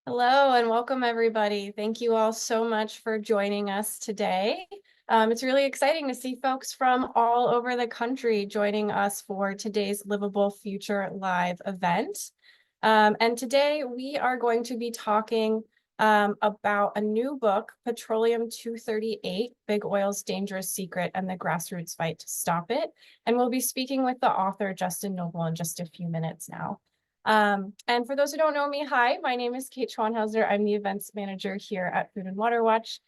Hello and welcome everybody. Thank you all so much for joining us today. It's really exciting to see folks from all over the country joining us for today's Livable Future Live event. And today we are going to be talking about a new book, Petroleum-238, Big Oil's Dangerous Secret and the Grassroots Fight to Stop It. And we'll be speaking with the author, Justin Nobel, in just a few minutes now. And for those who don't know me, hi, my name is Kate Schwanhauser. I'm the events manager here at Food and Water Watch.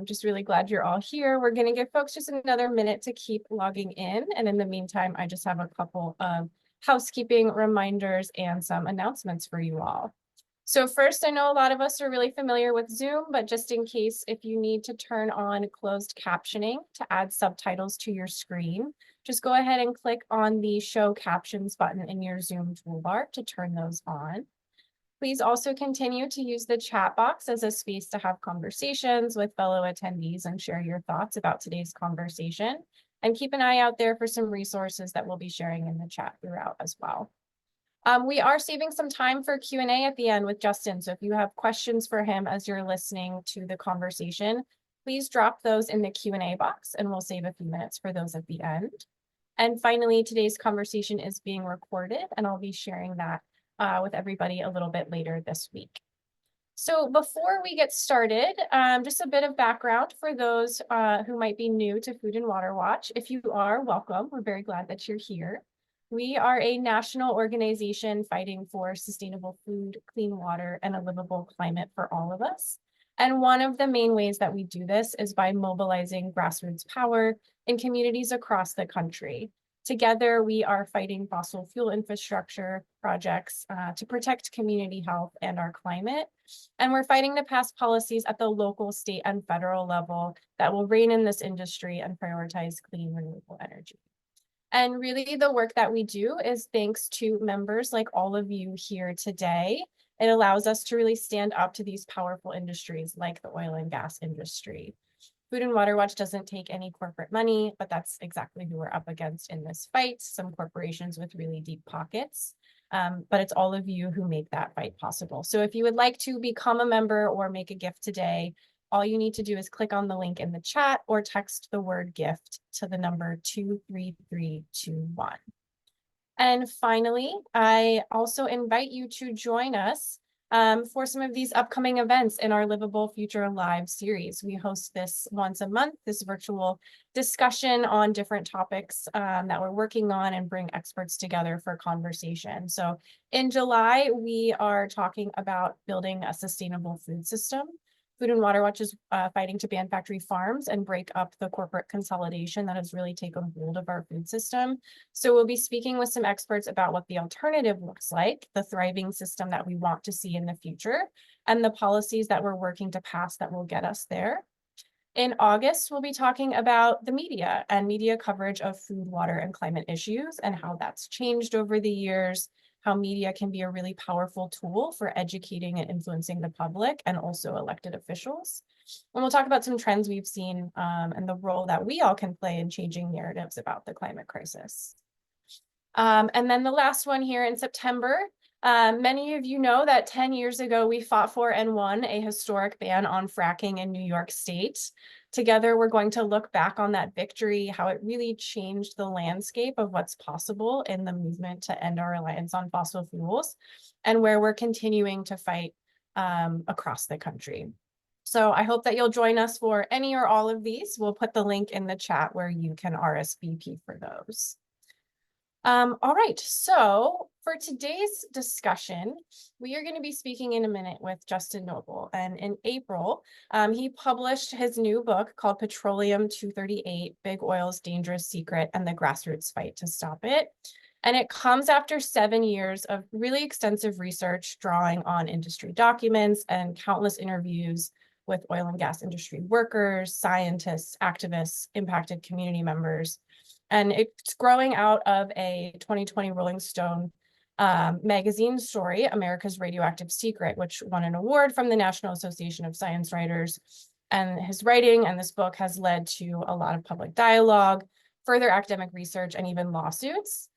Just really glad you're all here. We're going to give folks just another minute to keep logging in. And in the meantime, I just have a couple of housekeeping reminders and some announcements for you all. So first, I know a lot of us are really familiar with Zoom, but just in case, if you need to turn on closed captioning to add subtitles to your screen, just go ahead and click on the Show Captions button in your Zoom toolbar to turn those on. Please also continue to use the chat box as a space to have conversations with fellow attendees and share your thoughts about today's conversation. And keep an eye out there for some resources that we'll be sharing in the chat throughout as well. We are saving some time for Q&A at the end with Justin. So if you have questions for him as you're listening to the conversation, please drop those in the Q&A box and we'll save a few minutes for those at the end. And finally, today's conversation is being recorded and I'll be sharing that with everybody a little bit later this week. So before we get started, just a bit of background for those who might be new to Food and Water Watch. If you are, welcome. We're very glad that you're here. We are a national organization fighting for sustainable food, clean water, and a livable climate for all of us. And one of the main ways that we do this is by mobilizing grassroots power in communities across the country. Together, we are fighting fossil fuel infrastructure projects to protect community health and our climate. And we're fighting to pass policies at the local, state, and federal level that will rein in this industry and prioritize clean, renewable energy. And really the work that we do is thanks to members like all of you here today. It allows us to really stand up to these powerful industries like the oil and gas industry. Food and Water Watch doesn't take any corporate money, but that's exactly who we're up against in this fight. Some corporations with really deep pockets, but it's all of you who make that fight possible. So if you would like to become a member or make a gift today, all you need to do is click on the link in the chat or text the word gift to the number 23321. And finally, I also invite you to join us for some of these upcoming events in our Livable Future Live series. We host this once a month, this virtual discussion on different topics that we're working on and bring experts together for conversation. So in July, we are talking about building a sustainable food system. Food and Water Watch is fighting to ban factory farms and break up the corporate consolidation that has really taken hold of our food system. So we'll be speaking with some experts about what the alternative looks like, the thriving system that we want to see in the future, and the policies that we're working to pass that will get us there. In August, we'll be talking about the media and media coverage of food, water, and climate issues and how that's changed over the years, how media can be a really powerful tool for educating and influencing the public and also elected officials. And we'll talk about some trends we've seen and the role that we all can play in changing narratives about the climate crisis. And then the last one here in September, many of you know that 10 years ago, we fought for and won a historic ban on fracking in New York State. Together, we're going to look back on that victory, how it really changed the landscape of what's possible in the movement to end our reliance on fossil fuels, and where we're continuing to fight across the country. So I hope that you'll join us for any or all of these. We'll put the link in the chat where you can RSVP for those. All right, so for today's discussion, we are going to be speaking in a minute with Justin Nobel. And in April, he published his new book called Petroleum-238, Big Oil's Dangerous Secret and the Grassroots Fight to Stop It. And it comes after 7 years of really extensive research drawing on industry documents and countless interviews with oil and gas industry workers, scientists, activists, impacted community members. And it's growing out of a 2020 Rolling Stone magazine story, America's Radioactive Secret, which won an award from the National Association of Science Writers. And his writing and this book has led to a lot of public dialogue, further academic research, and even lawsuits.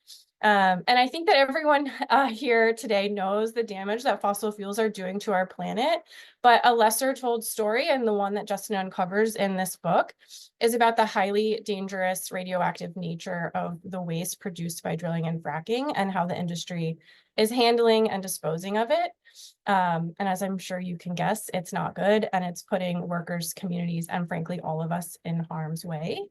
And I think that everyone here today knows the damage that fossil fuels are doing to our planet, but a lesser told story, and the one that Justin uncovers in this book, is about the highly dangerous radioactive nature of the waste produced by drilling and fracking and how the industry is handling and disposing of it. And as I'm sure you can guess, it's not good, and it's putting workers, communities, and frankly, all of us in harm's way.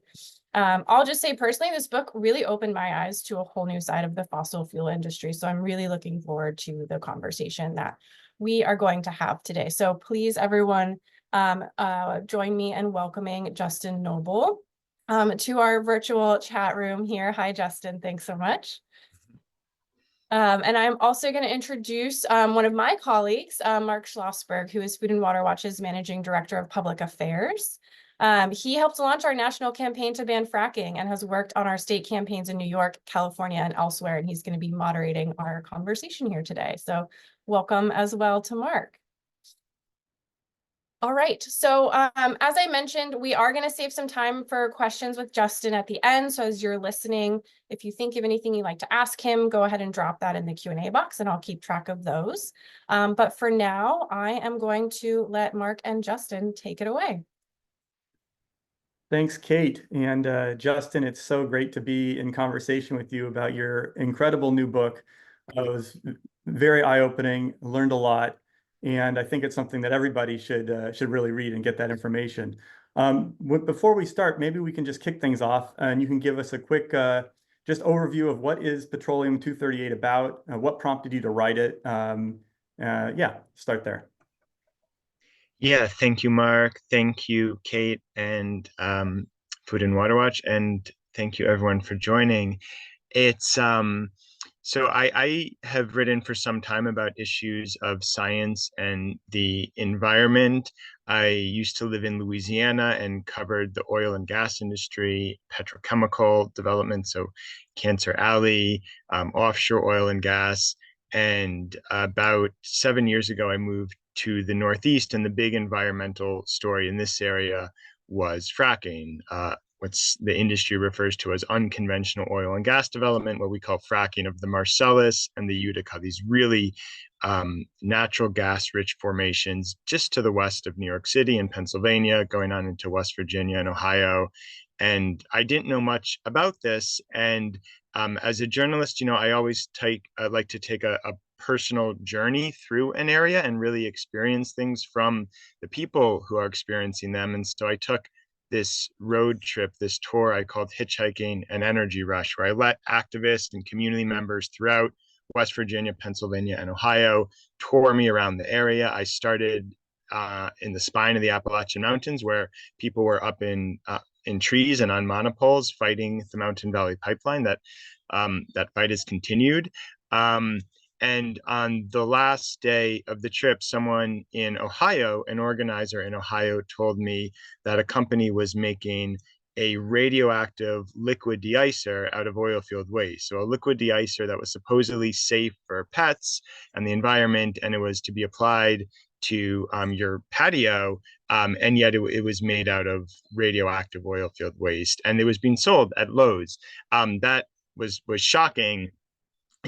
I'll just say personally, this book really opened my eyes to a whole new side of the fossil fuel industry. So I'm really looking forward to the conversation that we are going to have today. So please, everyone, join me in welcoming Justin Nobel to our virtual chat room here. Hi, Justin. Thanks so much. And I'm also going to introduce one of my colleagues, Mark Schlossberg, who is Food and Water Watch's Managing Director of Public Affairs. He helped launch our national campaign to ban fracking and has worked on our state campaigns in New York, California, and elsewhere. And he's going to be moderating our conversation here today. So welcome as well to Mark. All right, so as I mentioned, we are going to save some time for questions with Justin at the end. So as you're listening, if you think of anything you'd like to ask him, go ahead and drop that in the Q&A box and I'll keep track of those. But for now, I am going to let Mark and Justin take it away. Thanks, Kate. And Justin, it's so great to be in conversation with you about your incredible new book. It was very eye-opening, learned a lot, and I think it's something that everybody should really read and get that information. Before we start, maybe we can just kick things off, and you can give us a quick just overview of what is Petroleum-238 about, what prompted you to write it. Yeah, start there. Yeah, thank you, Mark. Thank you, Kate, and Food and Water Watch, and thank you everyone for joining. It's so I have written for some time about issues of science and the environment. I used to live in Louisiana and covered the oil and gas industry, petrochemical development, so Cancer Alley, offshore oil and gas. And about 7 years ago, I moved to the Northeast, and the big environmental story in this area was fracking. What's the industry refers to as unconventional oil and gas development, what we call fracking of the Marcellus and the Utica, these really natural gas rich formations just to the west of New York City and Pennsylvania, going on into West Virginia and Ohio. And I didn't know much about this. And as a journalist, I always like to take a personal journey through an area and really experience things from the people who are experiencing them. And so I took this road trip, this tour I called Hitchhiking an Energy Rush, where I let activists and community members throughout West Virginia, Pennsylvania, and Ohio tour me around the area. I started in the spine of the Appalachian Mountains, where people were up in trees and on monopoles fighting the Mountain Valley Pipeline. That fight has continued. And on the last day of the trip, someone in Ohio, an organizer in Ohio, told me that a company was making a radioactive liquid de-icer out of oilfield waste. So a liquid de-icer that was supposedly safe for pets and the environment, and it was to be applied to your patio, and yet it was made out of radioactive oilfield waste, and it was being sold at Lowe's. That was shocking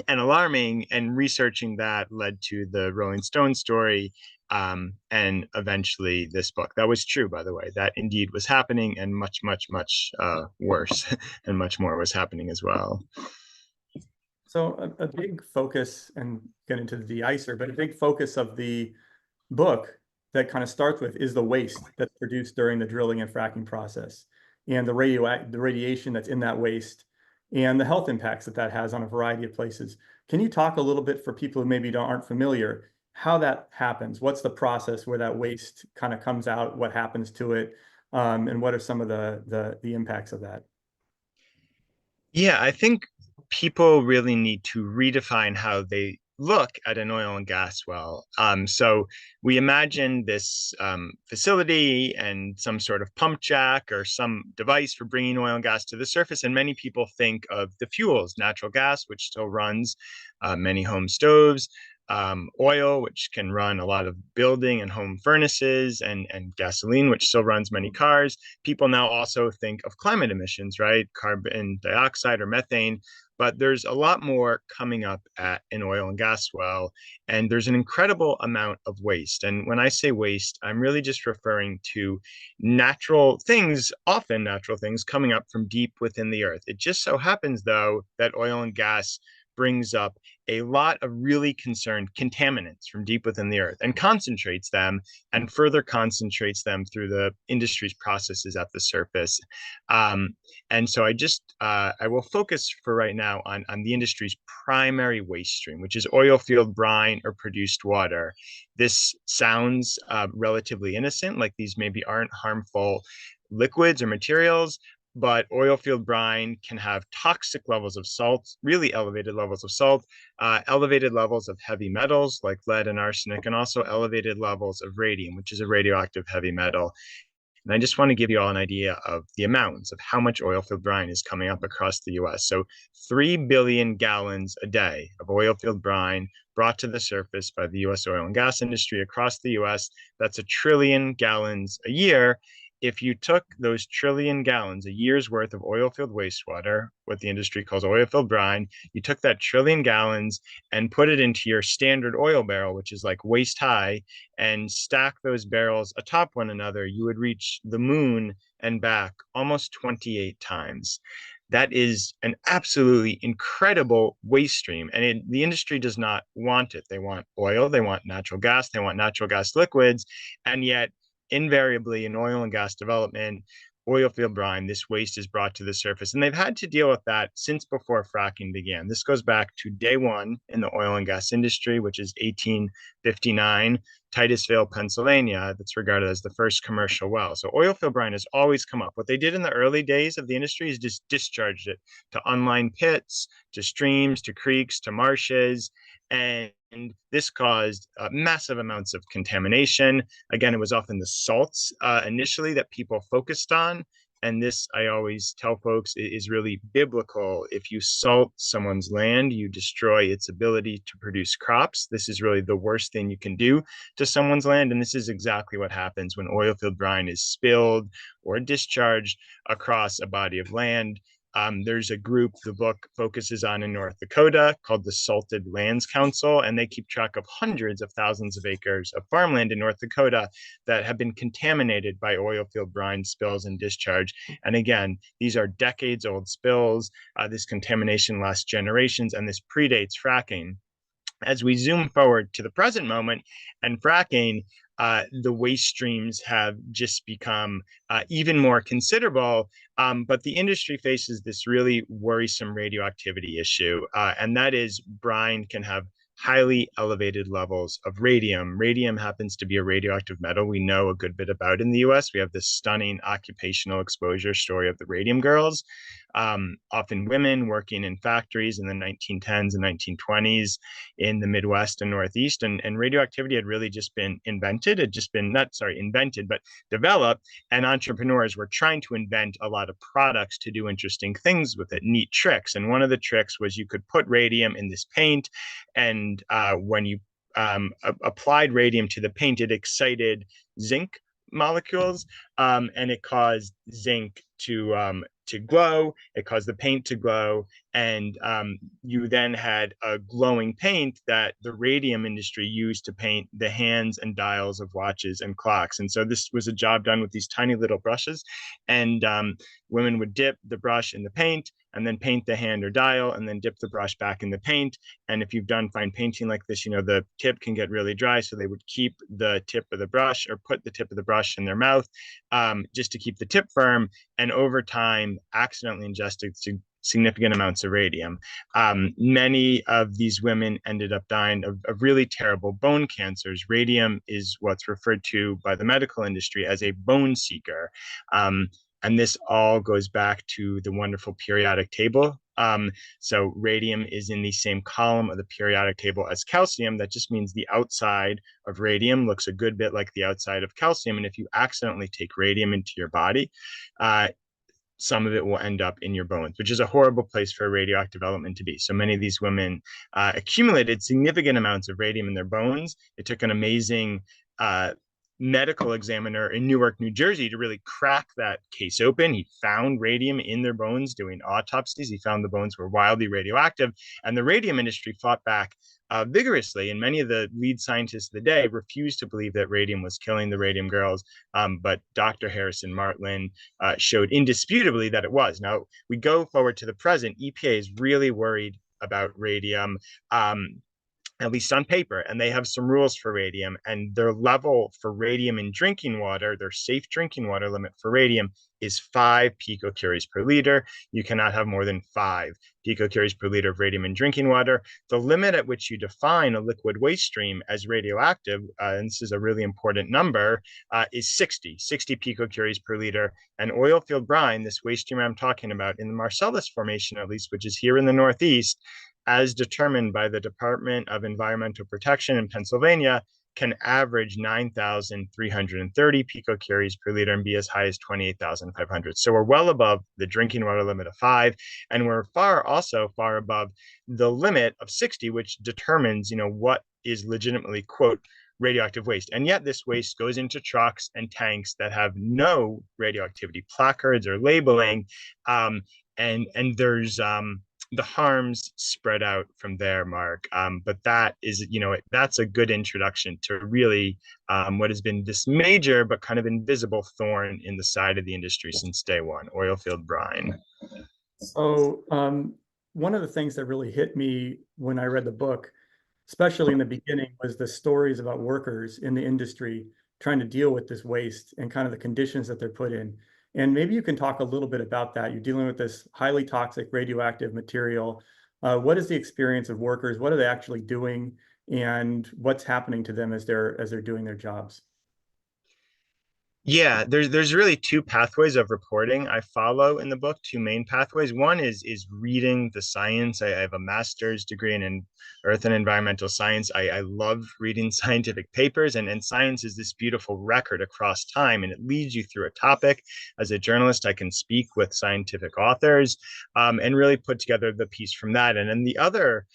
and alarming, and researching that led to the Rolling Stone story, and eventually this book. That was true, by the way. That indeed was happening, and much, much, much worse, and much more was happening as well. So a big focus, and get into the de-icer, but a big focus of the book that kind of starts with is the waste that's produced during the drilling and fracking process, and the radiation that's in that waste, and the health impacts that has on a variety of places. Can you talk a little bit, for people who maybe aren't familiar, how that happens? What's the process where that waste kind of comes out? What happens to it? And what are some of the impacts of that? Yeah, I think people really need to redefine how they look at an oil and gas well. So we imagine this facility and some sort of pump jack or some device for bringing oil and gas to the surface. And many people think of the fuels, natural gas, which still runs many home stoves, oil, which can run a lot of building and home furnaces, and gasoline, which still runs many cars. People now also think of climate emissions, right? Carbon dioxide or methane. But there's a lot more coming up at an oil and gas well, and there's an incredible amount of waste. And when I say waste, I'm really just referring to natural things, often natural things, coming up from deep within the earth. It just so happens, though, that oil and gas brings up a lot of really concerned contaminants from deep within the earth and concentrates them and further concentrates them through the industry's processes at the surface. And so I will focus for right now on the industry's primary waste stream, which is oil field brine or produced water. This sounds relatively innocent, like these maybe aren't harmful liquids or materials, but oil field brine can have toxic levels of salt, really elevated levels of salt, elevated levels of heavy metals like lead and arsenic, and also elevated levels of radium, which is a radioactive heavy metal. And I just want to give you all an idea of the amounts of how much oil field brine is coming up across the US. So 3 billion gallons a day of oil field brine brought to the surface by the US oil and gas industry across the US. That's 1 trillion gallons a year. If you took those trillion gallons, a year's worth of oil field wastewater, what the industry calls oil field brine, you took that trillion gallons and put it into your standard oil barrel, which is like waist high, and stack those barrels atop one another, you would reach the moon and back almost 28 times. That is an absolutely incredible waste stream. And the industry does not want it. They want oil, they want natural gas liquids, and yet invariably in oil and gas development, oil field brine, this waste is brought to the surface. And they've had to deal with that since before fracking began. This goes back to day one in the oil and gas industry, which is 1859, Titusville, Pennsylvania. That's regarded as the first commercial well. So oil field brine has always come up. What they did in the early days of the industry is just discharged it to unlined pits, to streams, to creeks, to marshes. And this caused massive amounts of contamination. Again, it was often the salts initially that people focused on. And this, I always tell folks, is really biblical. If you salt someone's land, you destroy its ability to produce crops. This is really the worst thing you can do to someone's land. And this is exactly what happens when oil field brine is spilled or discharged across a body of land. There's a group the book focuses on in North Dakota called the Salted Lands Council, and they keep track of hundreds of thousands of acres of farmland in North Dakota that have been contaminated by oil field brine spills and discharge. And again, these are decades old spills. This contamination lasts generations, and this predates fracking. As we zoom forward to the present moment and fracking, the waste streams have just become even more considerable. But the industry faces this really worrisome radioactivity issue, and that is brine can have highly elevated levels of radium. Radium happens to be a radioactive metal we know a good bit about in the US. We have this stunning occupational exposure story of the Radium Girls, often women working in factories in the 1910s and 1920s in the Midwest and Northeast. And radioactivity had really just been invented. It had just been, invented, but developed. And entrepreneurs were trying to invent a lot of products to do interesting things with it, neat tricks. And one of the tricks was you could put radium in this paint, and when you applied radium to the paint, it excited zinc molecules, and it caused zinc to glow. It caused the paint to glow, and you then had a glowing paint that the radium industry used to paint the hands and dials of watches and clocks. And so this was a job done with these tiny little brushes, and women would dip the brush in the paint and then paint the hand or dial, and then dip the brush back in the paint. And if you've done fine painting like this, you know the tip can get really dry, so they would keep the tip of the brush or put the tip of the brush in their mouth just to keep the tip firm, and over time accidentally ingested significant amounts of radium. Many of these women ended up dying of really terrible bone cancers. Radium is what's referred to by the medical industry as a bone seeker. And this all goes back to the wonderful periodic table. So radium is in the same column of the periodic table as calcium. That just means the outside of radium looks a good bit like the outside of calcium. And if you accidentally take radium into your body, some of it will end up in your bones, which is a horrible place for a radioactive element to be. So many of these women accumulated significant amounts of radium in their bones. It took an amazing medical examiner in Newark, New Jersey, to really crack that case open. He found radium in their bones doing autopsies. He found the bones were wildly radioactive, and the radium industry fought back vigorously. And many of the lead scientists of the day refused to believe that radium was killing the radium girls. But Dr. Harrison Martlin showed indisputably that it was. Now, we go forward to the present. EPA is really worried about radium. At least on paper, and they have some rules for radium, and their level for radium in drinking water, their safe drinking water limit for radium is 5 picocuries per liter. You cannot have more than 5 picocuries per liter of radium in drinking water. The limit at which you define a liquid waste stream as radioactive, and this is a really important number, is 60 picocuries per liter. And oilfield brine, this waste stream I'm talking about in the Marcellus Formation, at least, which is here in the Northeast, as determined by the Department of Environmental Protection in Pennsylvania, can average 9,330 picocuries per liter and be as high as 28,500. So we're well above the drinking water limit of 5, and we're also far above the limit of 60, which determines, what is legitimately, quote, radioactive waste. And yet this waste goes into trucks and tanks that have no radioactivity placards or labeling, and there's the harms spread out from there, Mark. But that is, that's a good introduction to really what has been this major but kind of invisible thorn in the side of the industry since day one, oilfield brine. So one of the things that really hit me when I read the book, especially in the beginning, was the stories about workers in the industry trying to deal with this waste and kind of the conditions that they're put in. And maybe you can talk a little bit about that. You're dealing with this highly toxic radioactive material. What is the experience of workers? What are they actually doing? And what's happening to them as they're doing their jobs? Yeah, there's really 2 pathways of reporting I follow in the book, 2 main pathways. One is reading the science. I have a master's degree in earth and environmental science. I love reading scientific papers, and science is this beautiful record across time, and it leads you through a topic. As a journalist, I can speak with scientific authors and really put together the piece from that. And then the other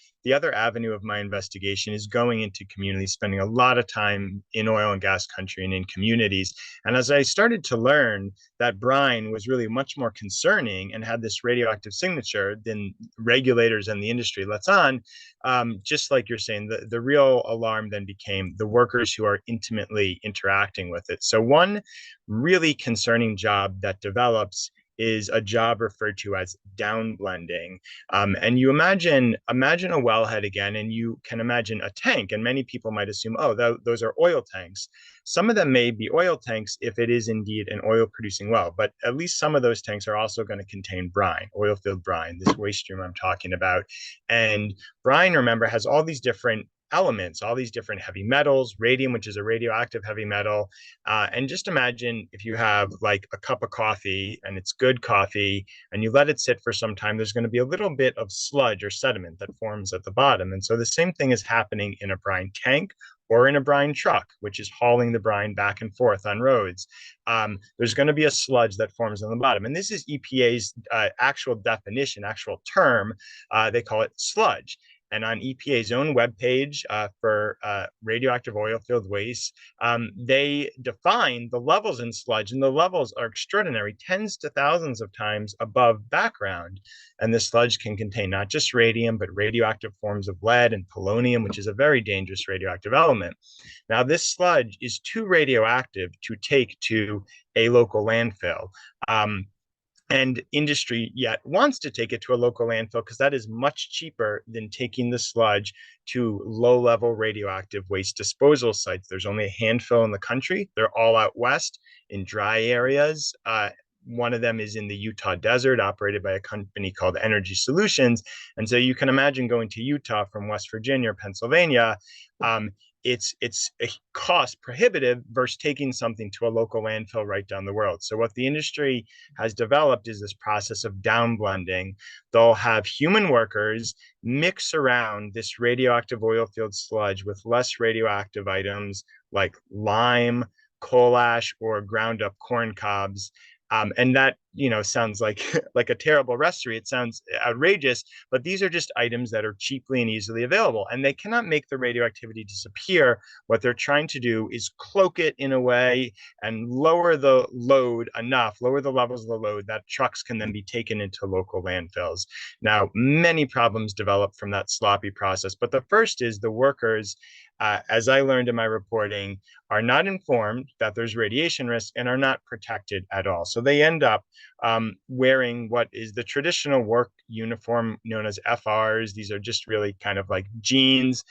avenue of my investigation is going into communities, spending a lot of time in oil and gas country and in communities. And as I started to learn that brine was really much more concerning and had this radioactive signature than regulators and the industry lets on, just like you're saying, the real alarm then became the workers who are intimately interacting with it. So one really concerning job that develops is a job referred to as downblending. And you imagine a wellhead again, and you can imagine a tank. And many people might assume, oh, those are oil tanks. Some of them may be oil tanks if it is indeed an oil producing well, but at least some of those tanks are also going to contain brine, oilfield brine, this waste stream I'm talking about. And brine, remember, has all these different elements, all these different heavy metals, radium, which is a radioactive heavy metal. And just imagine if you have like a cup of coffee and it's good coffee and you let it sit for some time, there's going to be a little bit of sludge or sediment that forms at the bottom. And so the same thing is happening in a brine tank or in a brine truck, which is hauling the brine back and forth on roads. There's going to be a sludge that forms on the bottom. And this is EPA's actual definition, actual term. They call it sludge. And on EPA's own webpage for radioactive oilfield waste, they define the levels in sludge, and the levels are extraordinary, tens to thousands of times above background. And the sludge can contain not just radium, but radioactive forms of lead and polonium, which is a very dangerous radioactive element. Now, this sludge is too radioactive to take to a local landfill. And industry yet wants to take it to a local landfill because that is much cheaper than taking the sludge to low-level radioactive waste disposal sites. There's only a handful in the country. They're all out west in dry areas. One of them is in the Utah desert, operated by a company called Energy Solutions. And so you can imagine going to Utah from West Virginia or Pennsylvania. It's a cost prohibitive versus taking something to a local landfill right down the road. So what the industry has developed is this process of downblending. They'll have human workers mix around this radioactive oil field sludge with less radioactive items like lime, coal ash, or ground up corn cobs. And that sounds like like a terrible recipe. It sounds outrageous, but these are just items that are cheaply and easily available, and they cannot make the radioactivity disappear. What they're trying to do is cloak it in a way and lower the load enough, lower the levels of the load that trucks can then be taken into local landfills. Now, many problems develop from that sloppy process, but the first is the workers, as I learned in my reporting, are not informed that there's radiation risk and are not protected at all. So they end up wearing what is the traditional work uniform known as FRs. These are just really kind of like jeans.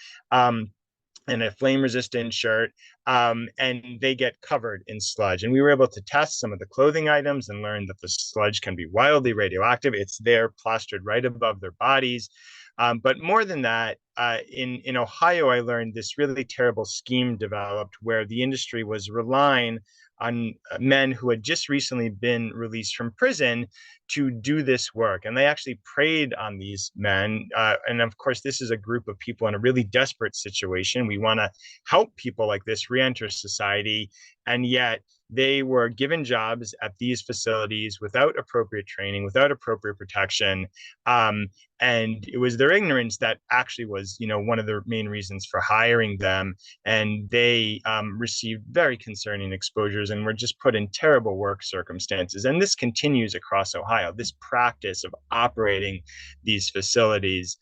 And a flame resistant shirt, and they get covered in sludge. And we were able to test some of the clothing items and learn that the sludge can be wildly radioactive. It's there plastered right above their bodies. But more than that, in Ohio, I learned this really terrible scheme developed where the industry was relying on men who had just recently been released from prison to do this work. And they actually preyed on these men. And of course, this is a group of people in a really desperate situation. We want to help people like this re-enter society. And yet they were given jobs at these facilities without appropriate training, without appropriate protection. And it was their ignorance that actually was, one of the main reasons for hiring them. And they received very concerning exposures and were just put in terrible work circumstances. And this continues across Ohio, this practice of operating these facilities.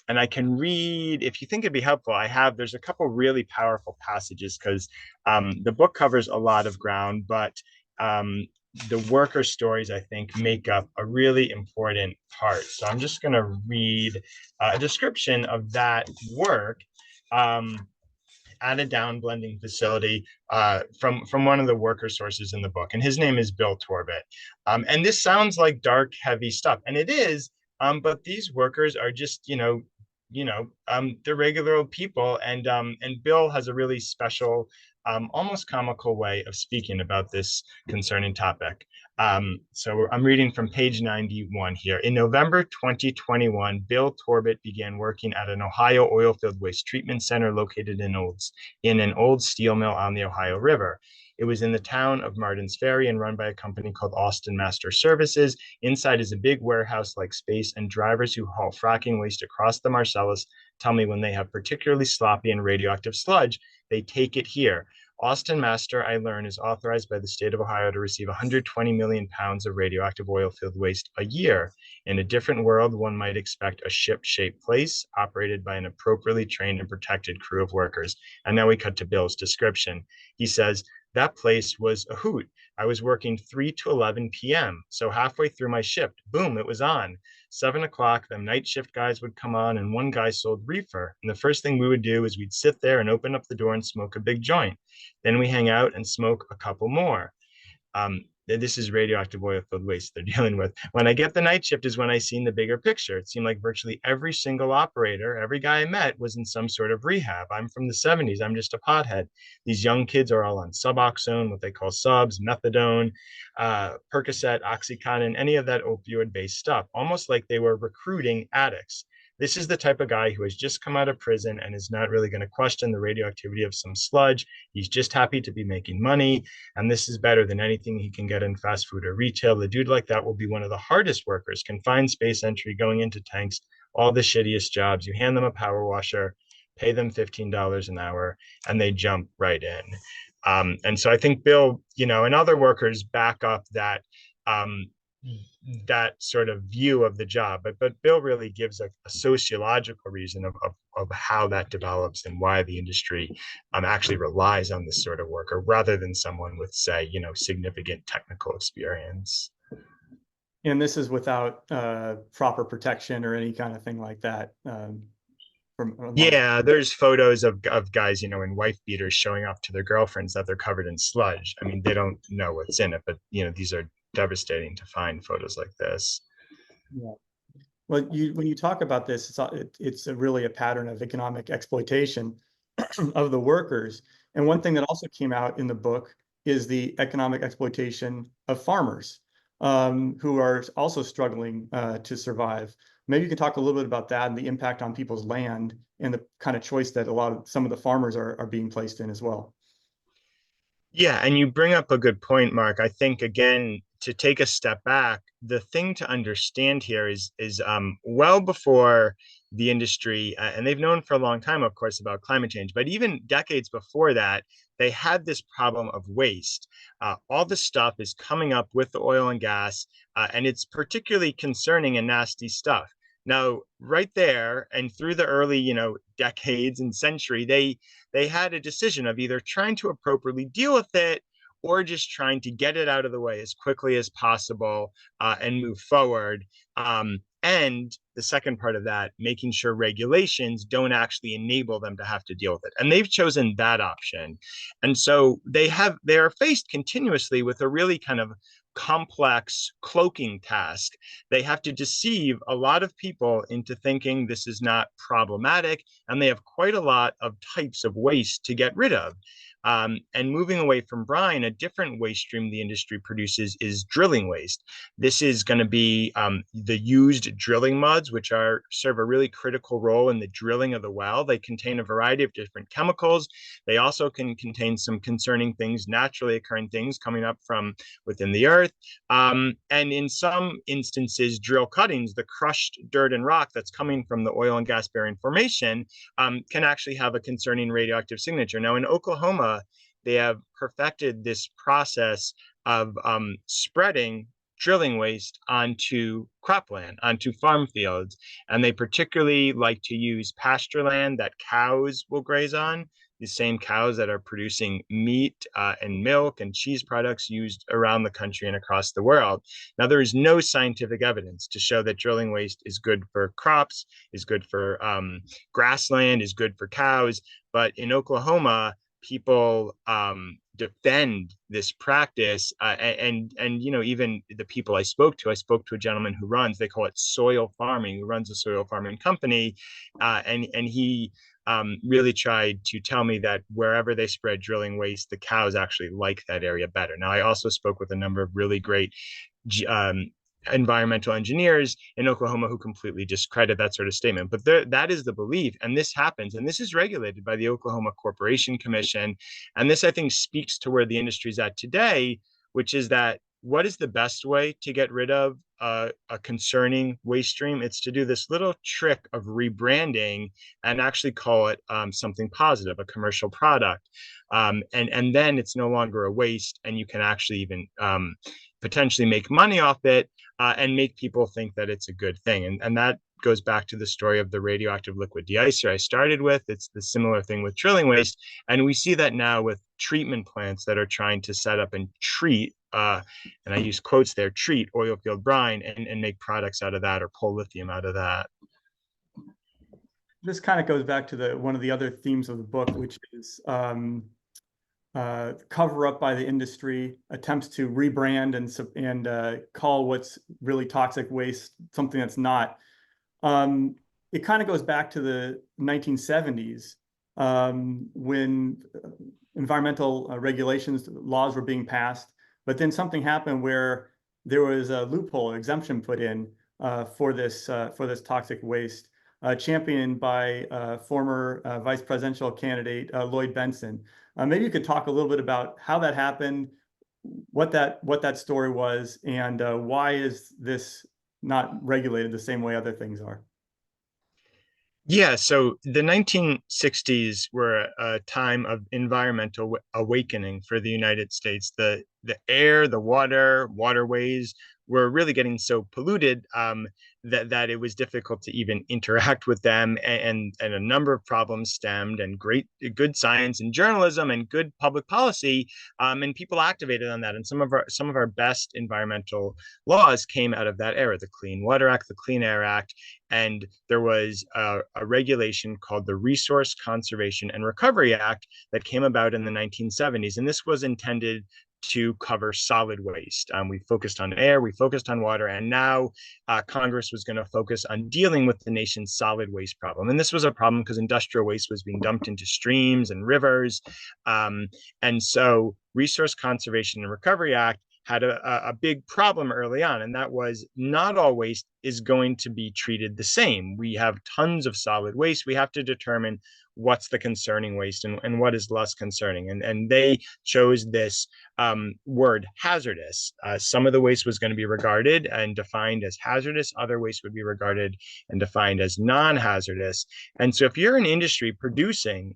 And I can read, if you think it'd be helpful, there's a couple really powerful passages because the book covers a lot of ground, but the worker stories, I think, make up a really important part. So I'm just going to read a description of that work at a down blending facility from one of the worker sources in the book. And his name is Bill Torbett. And this sounds like dark, heavy stuff. And it is, but these workers are just, they're regular old people. And Bill has a really special, almost comical way of speaking about this concerning topic. So I'm reading from page 91 here. In November 2021, Bill Torbett began working at an Ohio oilfield waste treatment center located in an old steel mill on the Ohio River. It was in the town of Martin's Ferry and run by a company called Austin Master Services. Inside is a big warehouse-like space, and drivers who haul fracking waste across the Marcellus tell me when they have particularly sloppy and radioactive sludge, they take it here. Austin Master, I learn, is authorized by the state of Ohio to receive 120 million pounds of radioactive oil field waste a year. In a different world, one might expect a ship-shaped place operated by an appropriately trained and protected crew of workers. And now we cut to Bill's description. He says, that place was a hoot. I was working 3 to 11 p.m. So halfway through my shift, boom, it was on. 7 o'clock, the night shift guys would come on and one guy sold reefer. And the first thing we would do is we'd sit there and open up the door and smoke a big joint. Then we hang out and smoke a couple more. This is radioactive oil field waste they're dealing with. When I get the night shift is when I seen the bigger picture. It seemed like virtually every single operator, every guy I met was in some sort of rehab. I'm from the 70s. I'm just a pothead. These young kids are all on Suboxone, what they call subs, methadone, Percocet, Oxycontin, any of that opioid-based stuff, almost like they were recruiting addicts. This is the type of guy who has just come out of prison and is not really going to question the radioactivity of some sludge. He's just happy to be making money. And this is better than anything he can get in fast food or retail. The dude like that will be one of the hardest workers, confined space entry, going into tanks, all the shittiest jobs. You hand them a power washer, pay them $15 an hour, and they jump right in. And so I think Bill, and other workers back up that that sort of view of the job. But Bill really gives a sociological reason of how that develops and why the industry actually relies on this sort of worker rather than someone with, say, significant technical experience. And this is without proper protection or any kind of thing like that. Yeah, there's photos of guys, in wife beaters showing off to their girlfriends that they're covered in sludge. I mean, they don't know what's in it, but these are devastating to find photos like this. Yeah. Well, when you talk about this, it's really a pattern of economic exploitation of the workers. And one thing that also came out in the book is the economic exploitation of farmers who are also struggling to survive. Maybe you can talk a little bit about that and the impact on people's land and the kind of choice that some of the farmers are being placed in as well. Yeah, and you bring up a good point, Mark. I think, again, to take a step back, the thing to understand here is well before the industry, and they've known for a long time, of course, about climate change, but even decades before that, they had this problem of waste. All the stuff is coming up with the oil and gas, and it's particularly concerning and nasty stuff. Now, right there, and through the early, decades and century, they had a decision of either trying to appropriately deal with it or just trying to get it out of the way as quickly as possible and move forward. And the second part of that, making sure regulations don't actually enable them to have to deal with it. And they've chosen that option. And so they are faced continuously with a really kind of complex cloaking task. They have to deceive a lot of people into thinking this is not problematic, and they have quite a lot of types of waste to get rid of. And moving away from brine, a different waste stream the industry produces is drilling waste. This is going to be the used drilling muds, which serve a really critical role in the drilling of the well. They contain a variety of different chemicals. They also can contain some concerning things, naturally occurring things coming up from within the earth. And in some instances, drill cuttings, the crushed dirt and rock that's coming from the oil and gas bearing formation, can actually have a concerning radioactive signature. Now, in Oklahoma, they have perfected this process of spreading drilling waste onto cropland, onto farm fields. And they particularly like to use pasture land that cows will graze on, the same cows that are producing meat and milk and cheese products used around the country and across the world. Now, there is no scientific evidence to show that drilling waste is good for crops, is good for grassland, is good for cows. But in Oklahoma, people defend this practice, and even the people I spoke to a gentleman who they call it soil farming, who runs a soil farming company, and he really tried to tell me that wherever they spread drilling waste, the cows actually like that area better. Now, I also spoke with a number of really great environmental engineers in Oklahoma who completely discredit that sort of statement. But that is the belief, and this happens, and this is regulated by the Oklahoma Corporation Commission. And this, I think, speaks to where the industry is at today, which is that what is the best way to get rid of a concerning waste stream? It's to do this little trick of rebranding and actually call it something positive, a commercial product. And then it's no longer a waste, and you can actually even potentially make money off it and make people think that it's a good thing. And that goes back to the story of the radioactive liquid deicer I started with. It's the similar thing with drilling waste. And we see that now with treatment plants that are trying to set up and treat, and I use quotes there, treat oilfield brine and make products out of that or pull lithium out of that. This kind of goes back to one of the other themes of the book, which is cover up by the industry, attempts to rebrand and call what's really toxic waste something that's not. It kind of goes back to the 1970s when environmental regulations, laws were being passed, but then something happened where there was a loophole, an exemption put in for this toxic waste, championed by former vice presidential candidate Lloyd Bentsen. Maybe you could talk a little bit about how that happened, what that story was, and why is this not regulated the same way other things are? Yeah, so the 1960s were a time of environmental awakening for the United States. The air, the waterways were really getting so polluted that it was difficult to even interact with them, and a number of problems stemmed, and good science and journalism and good public policy, and people activated on that. And some of our best environmental laws came out of that era: the Clean Water Act, the Clean Air Act, and there was a regulation called the Resource Conservation and Recovery Act that came about in the 1970s, and this was intended to cover solid waste. We focused on air, we focused on water, and now Congress was going to focus on dealing with the nation's solid waste problem. And this was a problem because industrial waste was being dumped into streams and rivers. And so Resource Conservation and Recovery Act had a big problem early on, and that was not all waste is going to be treated the same. We have tons of solid waste. We have to determine what's the concerning waste and what is less concerning. And they chose this word hazardous. Some of the waste was going to be regarded and defined as hazardous. Other waste would be regarded and defined as non-hazardous. And so if you're an industry producing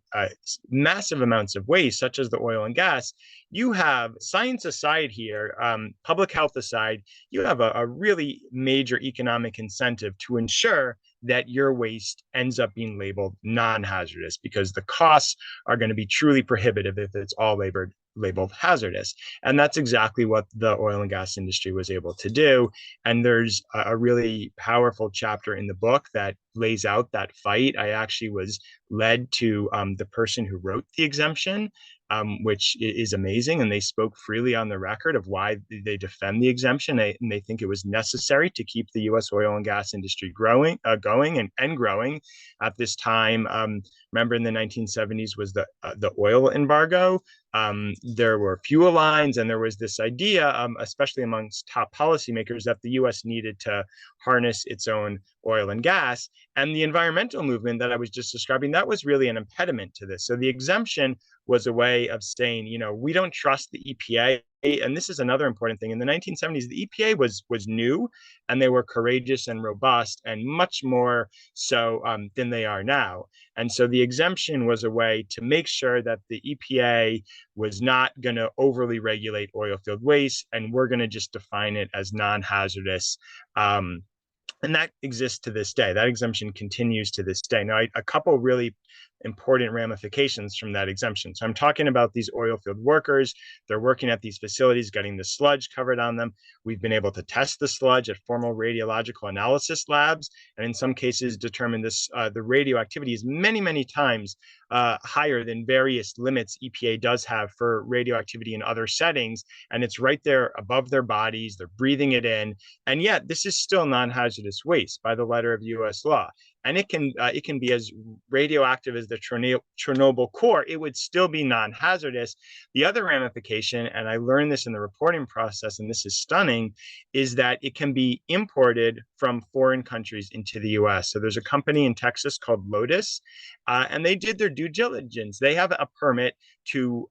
massive amounts of waste, such as the oil and gas, you have, science aside here, public health aside, you have a really major economic incentive to ensure that your waste ends up being labeled non-hazardous, because the costs are going to be truly prohibitive if it's all labeled hazardous. And that's exactly what the oil and gas industry was able to do. And there's a really powerful chapter in the book that lays out that fight. I actually was led to the person who wrote the exemption, which is amazing. And they spoke freely on the record of why they defend the exemption. And they think it was necessary to keep the U.S. oil and gas industry going and growing at this time. Remember, in the 1970s was the oil embargo. There were fuel lines, and there was this idea, especially amongst top policymakers, that the U.S. needed to harness its own oil and gas. And the environmental movement that I was just describing, that was really an impediment to this. So the exemption was a way of saying, we don't trust the EPA. And this is another important thing. In the 1970s, the EPA was new, and they were courageous and robust, and much more so than they are now. And so the exemption was a way to make sure that the EPA was not going to overly regulate oil field waste, and we're going to just define it as non-hazardous. And that exists to this day. That exemption continues to this day. Now, a couple really important ramifications from that exemption. So I'm talking about these oil field workers. They're working at these facilities, getting the sludge covered on them. We've been able to test the sludge at formal radiological analysis labs, and in some cases determine this the radioactivity is many, many times higher than various limits EPA does have for radioactivity in other settings. And it's right there above their bodies. They're breathing it in. And yet this is still non-hazardous waste by the letter of US law. And it can be as radioactive as the Chernobyl core. It would still be non-hazardous. The other ramification, and I learned this in the reporting process, and this is stunning, is that it can be imported from foreign countries into the US. So there's a company in Texas called Lotus, and they did their due diligence. They have a permit to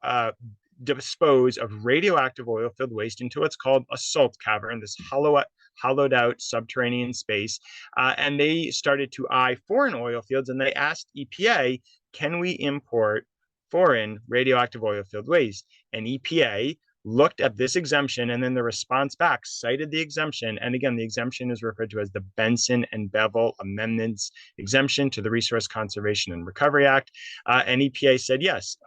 dispose of radioactive oil field waste into what's called a salt cavern, this hollowed out subterranean space. And they started to eye foreign oil fields, and they asked EPA, can we import foreign radioactive oil field waste? And EPA looked at this exemption, and then the response back cited the exemption. And again, the exemption is referred to as the Benson and Bevel Amendments exemption to the Resource Conservation and Recovery Act. And EPA said, yes,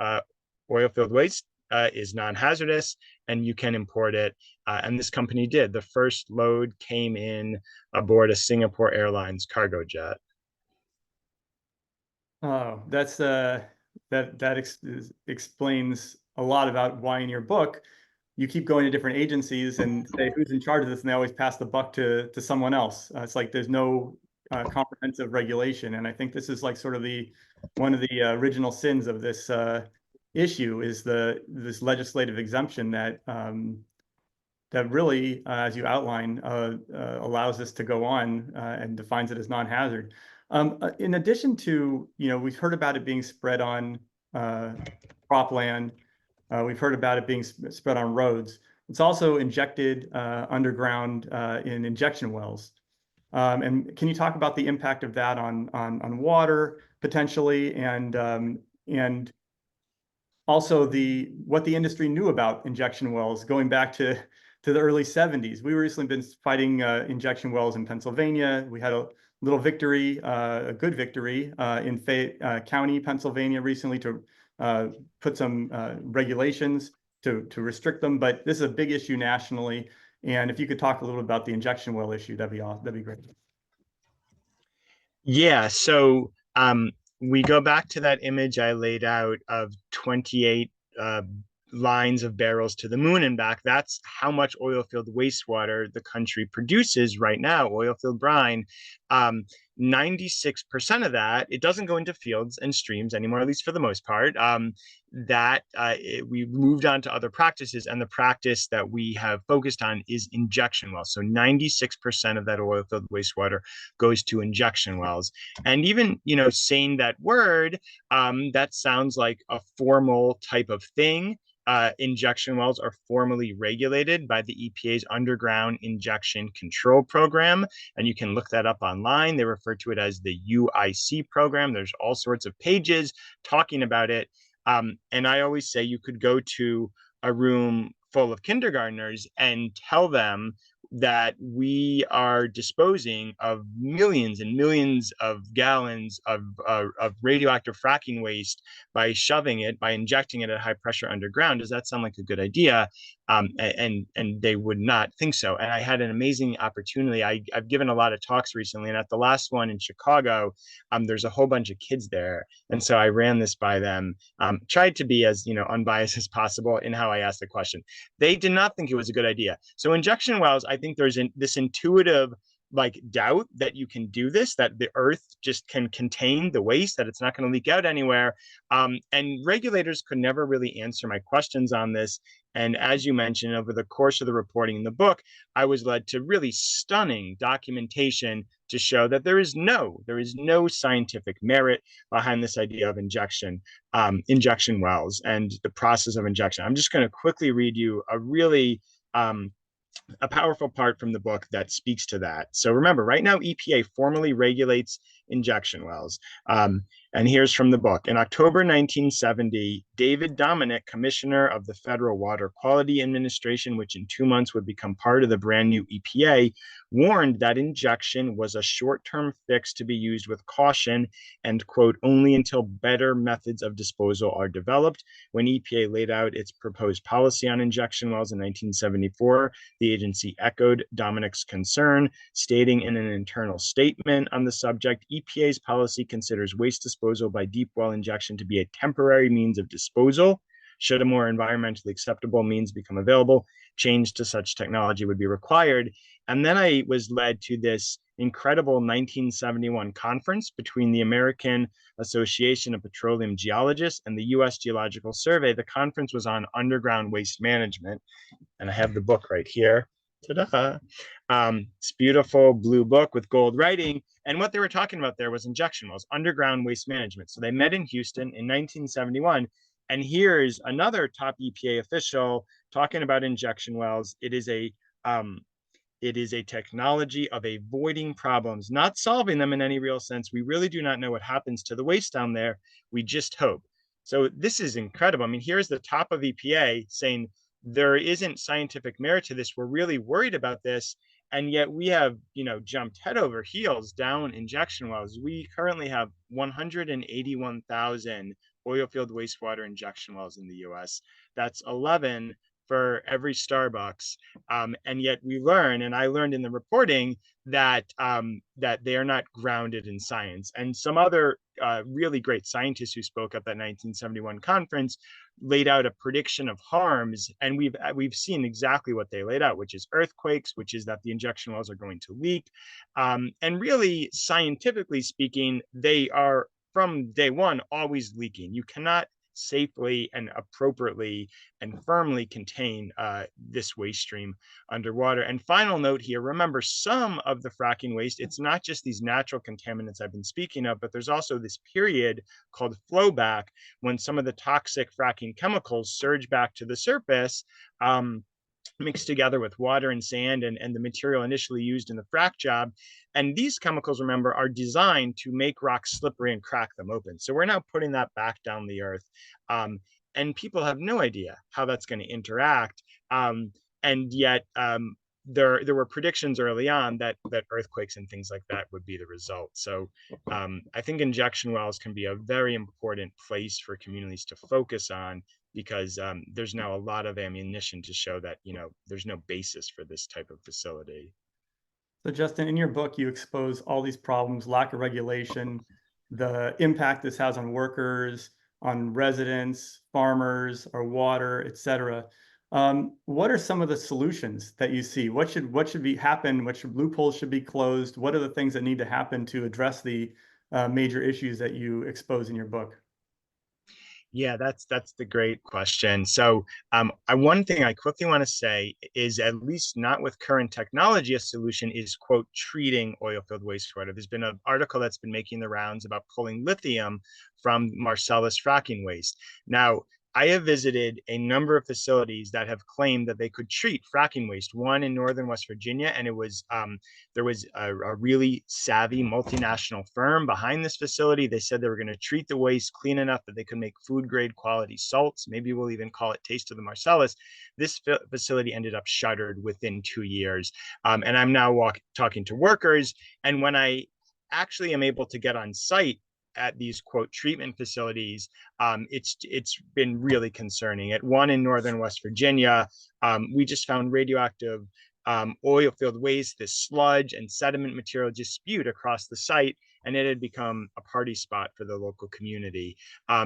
oil field waste is non-hazardous, and you can import it. And this company did. The first load came in aboard a Singapore Airlines cargo jet. Oh, that's explains a lot about why in your book you keep going to different agencies and say who's in charge of this, and they always pass the buck to someone else. It's like there's no comprehensive regulation, and I think this is like sort of one of the original sins of this issue is this legislative exemption that that really, as you outline, allows this to go on and defines it as non-hazard. In addition to, we've heard about it being spread on cropland. We've heard about it being spread on roads. It's also injected underground in injection wells. And can you talk about the impact of that on water potentially, and also what the industry knew about injection wells going back to the early 70s. We recently been fighting injection wells in Pennsylvania. We had a little victory, a good victory in Fayette County, Pennsylvania recently to put some regulations to restrict them. But this is a big issue nationally. And if you could talk a little about the injection well issue, that'd be great. Yeah, so we go back to that image I laid out of 28 lines of barrels to the moon and back. That's how much oil field wastewater the country produces right now, oil field brine. 96% of that, it doesn't go into fields and streams anymore, at least for the most part. We moved on to other practices, and the practice that we have focused on is injection wells. So 96% of that oil field wastewater goes to injection wells. And even, saying that word, that sounds like a formal type of thing. Injection wells are formally regulated by the EPA's Underground Injection Control Program, and you can look that up online. They refer to it as the UIC program. There's all sorts of pages talking about it. And I always say you could go to a room full of kindergartners and tell them that we are disposing of millions and millions of gallons of radioactive fracking waste by injecting it at high pressure underground. Does that sound like a good idea? And they would not think so. And I had an amazing opportunity. I've given a lot of talks recently, and at the last one in Chicago, there's a whole bunch of kids there. And so I ran this by them, tried to be as unbiased as possible in how I asked the question. They did not think it was a good idea. So injection wells, I think there's this intuitive doubt that you can do this, that the earth just can contain the waste, that it's not going to leak out anywhere. And regulators could never really answer my questions on this. And as you mentioned, over the course of the reporting in the book, I was led to really stunning documentation to show that there is no scientific merit behind this idea of injection wells and the process of injection. I'm just going to quickly read you a really a powerful part from the book that speaks to that. So remember, right now, EPA formally regulates injection wells. And here's from the book. In October 1970, David Dominick, commissioner of the Federal Water Quality Administration, which in 2 months would become part of the brand new EPA, warned that injection was a short-term fix to be used with caution and, quote, only until better methods of disposal are developed. When EPA laid out its proposed policy on injection wells in 1974, the agency echoed Dominick's concern, stating in an internal statement on the subject, EPA's policy considers waste disposal by deep well injection to be a temporary means of disposal. Should a more environmentally acceptable means become available, change to such technology would be required. And then I was led to this incredible 1971 conference between the American Association of Petroleum Geologists and the U.S. Geological Survey. The conference was on underground waste management, and I have the book right here. Ta-da! It's beautiful blue book with gold writing. And what they were talking about there was injection wells, underground waste management. So they met in Houston in 1971. And here's another top EPA official talking about injection wells. It is a technology of avoiding problems, not solving them in any real sense. We really do not know what happens to the waste down there. We just hope. So this is incredible. I mean, here's the top of EPA saying there isn't scientific merit to this. We're really worried about this. And yet we have, jumped head over heels down injection wells. We currently have 181,000 oil field wastewater injection wells in the US. That's 11 for every Starbucks. And yet we learn, and I learned in the reporting, that they are not grounded in science. And some other really great scientists who spoke at that 1971 conference laid out a prediction of harms, and we've seen exactly what they laid out, which is earthquakes, which is that the injection wells are going to leak. And really, scientifically speaking, they are from day one always leaking. You cannot safely and appropriately and firmly contain this waste stream underwater. And final note here, remember, some of the fracking waste, it's not just these natural contaminants I've been speaking of, but there's also this period called flowback when some of the toxic fracking chemicals surge back to the surface, mixed together with water and sand and the material initially used in the frack job. And these chemicals, remember, are designed to make rocks slippery and crack them open. So we're now putting that back down the earth. And people have no idea how that's going to interact. And yet there were predictions early on that earthquakes and things like that would be the result. So I think injection wells can be a very important place for communities to focus on, because there's now a lot of ammunition to show that, there's no basis for this type of facility. So Justin, in your book, you expose all these problems, lack of regulation, the impact this has on workers, on residents, farmers, our water, et cetera. What are some of the solutions that you see? What should be happen? What loopholes should be closed? What are the things that need to happen to address the major issues that you expose in your book? Yeah, that's the great question. So, one thing I quickly want to say is, at least not with current technology, a solution is, quote, treating oil field wastewater. There's been an article that's been making the rounds about pulling lithium from Marcellus fracking waste. Now, I have visited a number of facilities that have claimed that they could treat fracking waste. One in northern West Virginia, and it was there was a really savvy multinational firm behind this facility. They said they were going to treat the waste clean enough that they could make food grade quality salts. Maybe we'll even call it Taste of the Marcellus. This facility ended up shuttered within 2 years. And I'm now talking to workers. And when I actually am able to get on site at these, quote, treatment facilities, it's been really concerning. At one in northern West Virginia, we just found radioactive oil field waste, this sludge and sediment material just spewed across the site, and it had become a party spot for the local community.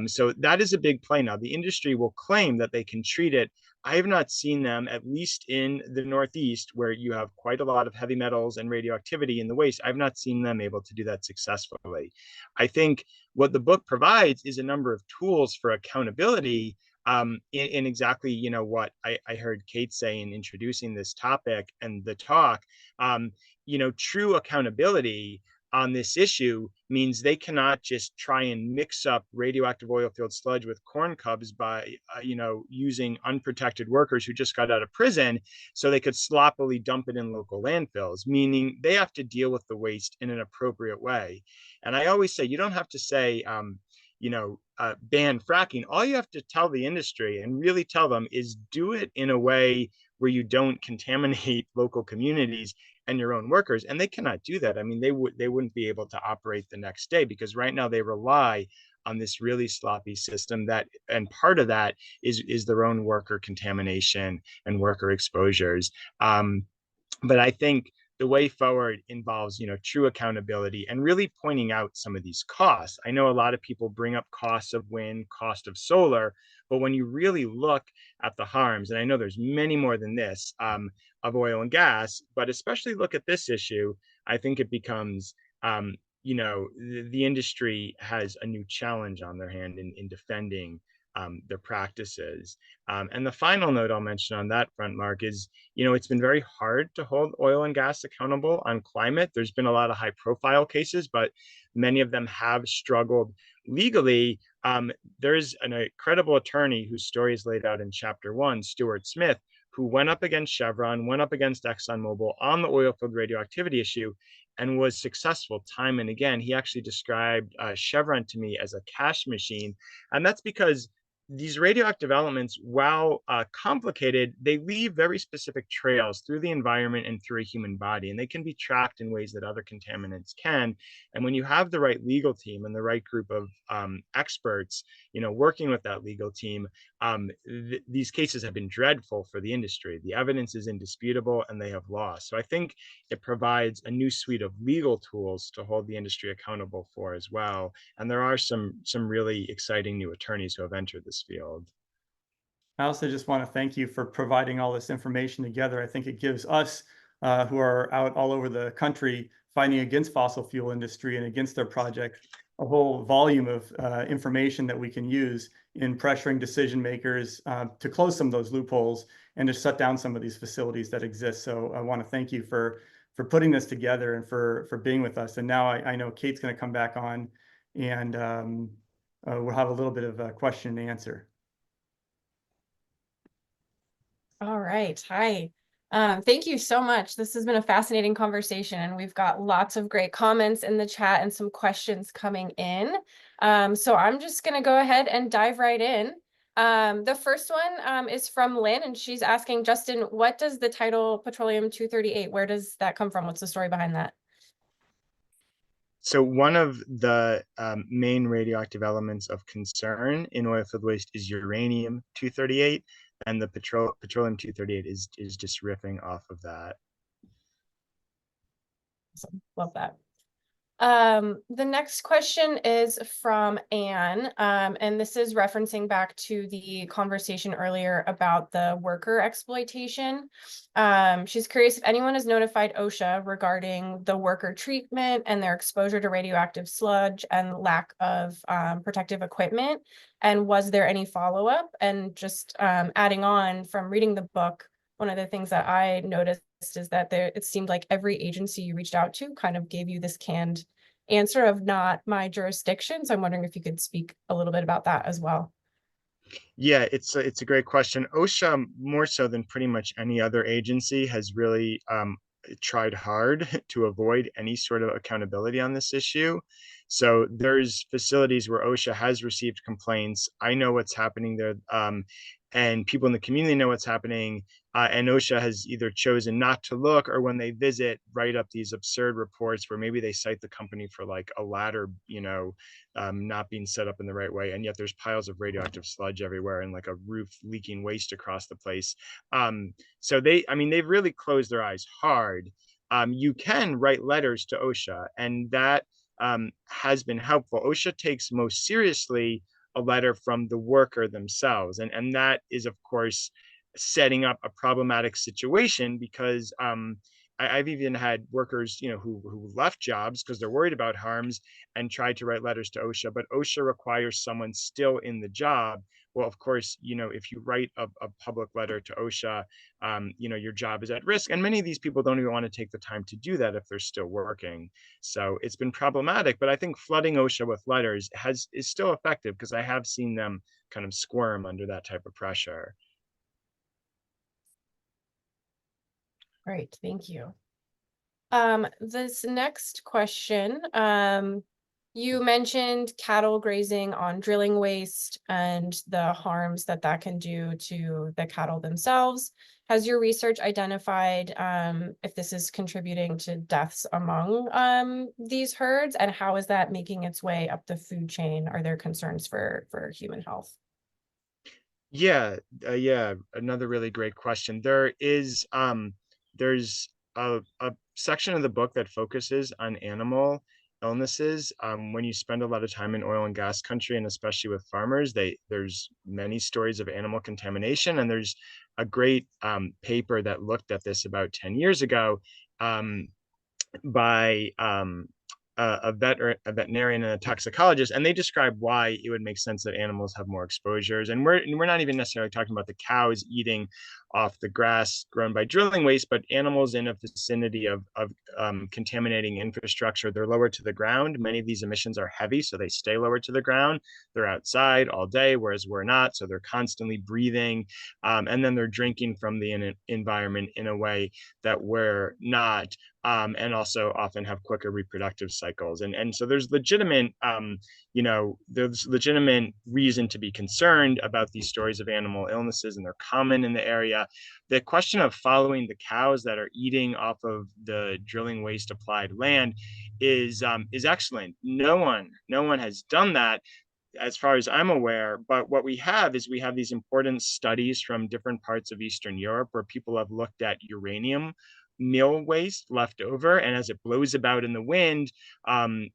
So that is a big play now. The industry will claim that they can treat it. I have not seen them, at least in the Northeast, where you have quite a lot of heavy metals and radioactivity in the waste. I've not seen them able to do that successfully. I think what the book provides is a number of tools for accountability, in exactly, what I heard Kate say in introducing this topic and the talk. True accountability on this issue means they cannot just try and mix up radioactive oil field sludge with corn cobs by, using unprotected workers who just got out of prison so they could sloppily dump it in local landfills, meaning they have to deal with the waste in an appropriate way. And I always say, you don't have to say, ban fracking. All you have to tell the industry and really tell them is do it in a way where you don't contaminate local communities and your own workers. And they cannot do that. I mean, they wouldn't be able to operate the next day, because right now they rely on this really sloppy system and part of that is their own worker contamination and worker exposures. But I think the way forward involves, true accountability and really pointing out some of these costs. I know a lot of people bring up costs of wind, cost of solar, but when you really look at the harms, and I know there's many more than this, of oil and gas, but especially look at this issue, I think it becomes, the industry has a new challenge on their hand in defending their practices. And the final note I'll mention on that front, Mark, is, it's been very hard to hold oil and gas accountable on climate. There's been a lot of high profile cases, but many of them have struggled legally. There's an incredible attorney whose story is laid out in chapter 1, Stuart Smith, who went up against Chevron, went up against ExxonMobil on the oil field radioactivity issue, and was successful time and again. He actually described Chevron to me as a cash machine. And that's because these radioactive elements, while complicated, they leave very specific trails through the environment and through a human body, and they can be tracked in ways that other contaminants can. And when you have the right legal team and the right group of experts, working with that legal team, these cases have been dreadful for the industry. The evidence is indisputable, and they have lost. So I think it provides a new suite of legal tools to hold the industry accountable for as well. And there are some really exciting new attorneys who have entered this field. I also just want to thank you for providing all this information together. I think it gives us who are out all over the country fighting against fossil fuel industry and against their project, a whole volume of information that we can use in pressuring decision makers to close some of those loopholes and to shut down some of these facilities that exist. So I want to thank you for putting this together and for being with us. And now I know Kate's going to come back on, and we'll have a little bit of a question and answer. All right. Hi. Thank you so much. This has been a fascinating conversation, and we've got lots of great comments in the chat and some questions coming in. So I'm just going to go ahead and dive right in. The first one is from Lynn, and she's asking, Justin, what does the title Petroleum-238, where does that come from? What's the story behind that? So one of the main radioactive elements of concern in oilfield waste is uranium-238, and the petroleum-238 is just riffing off of that. Awesome. Love that. The next question is from Anne, and this is referencing back to the conversation earlier about the worker exploitation. She's curious if anyone has notified OSHA regarding the worker treatment and their exposure to radioactive sludge and lack of protective equipment, and was there any follow-up? And just adding on from reading the book, one of the things that I noticed is that it seemed like every agency you reached out to kind of gave you this canned answer of not my jurisdiction. So I'm wondering if you could speak a little bit about that as well. Yeah, it's a great question. OSHA, more so than pretty much any other agency, has really tried hard to avoid any sort of accountability on this issue. So there's facilities where OSHA has received complaints. I know what's happening there, and people in the community know what's happening. And OSHA has either chosen not to look, or when they visit, write up these absurd reports where maybe they cite the company for like a ladder, not being set up in the right way, and yet there's piles of radioactive sludge everywhere and like a roof leaking waste across the place. So they've really closed their eyes hard. You can write letters to OSHA, and that has been helpful. OSHA takes most seriously a letter from the worker themselves, and that is, of course, setting up a problematic situation, because I've even had workers, who left jobs because they're worried about harms and tried to write letters to OSHA, but OSHA requires someone still in the job. Well, of course, if you write a public letter to OSHA, your job is at risk. And many of these people don't even want to take the time to do that if they're still working. So it's been problematic, but I think flooding OSHA with letters is still effective, because I have seen them kind of squirm under that type of pressure. Great, thank you. This next question, you mentioned cattle grazing on drilling waste and the harms that can do to the cattle themselves. Has your research identified if this is contributing to deaths among these herds, and how is that making its way up the food chain? Are there concerns for human health? Yeah, another really great question. There's a section of the book that focuses on animal illnesses. When you spend a lot of time in oil and gas country, and especially with farmers, there's many stories of animal contamination, and there's a great paper that looked at this about 10 years ago, by a veterinarian and a toxicologist, and they describe why it would make sense that animals have more exposures. And we're not even necessarily talking about the cows eating off the grass grown by drilling waste, but animals in a vicinity of contaminating infrastructure. They're lower to the ground. Many of these emissions are heavy, so they stay lower to the ground. They're outside all day, whereas we're not, so they're constantly breathing, and then they're drinking from the environment in a way that we're not. And also often have quicker reproductive cycles. And so there's legitimate reason to be concerned about these stories of animal illnesses, and they're common in the area. The question of following the cows that are eating off of the drilling waste applied land is excellent. No one has done that, as far as I'm aware. But what we have these important studies from different parts of Eastern Europe where people have looked at uranium mill waste left over, and as it blows about in the wind,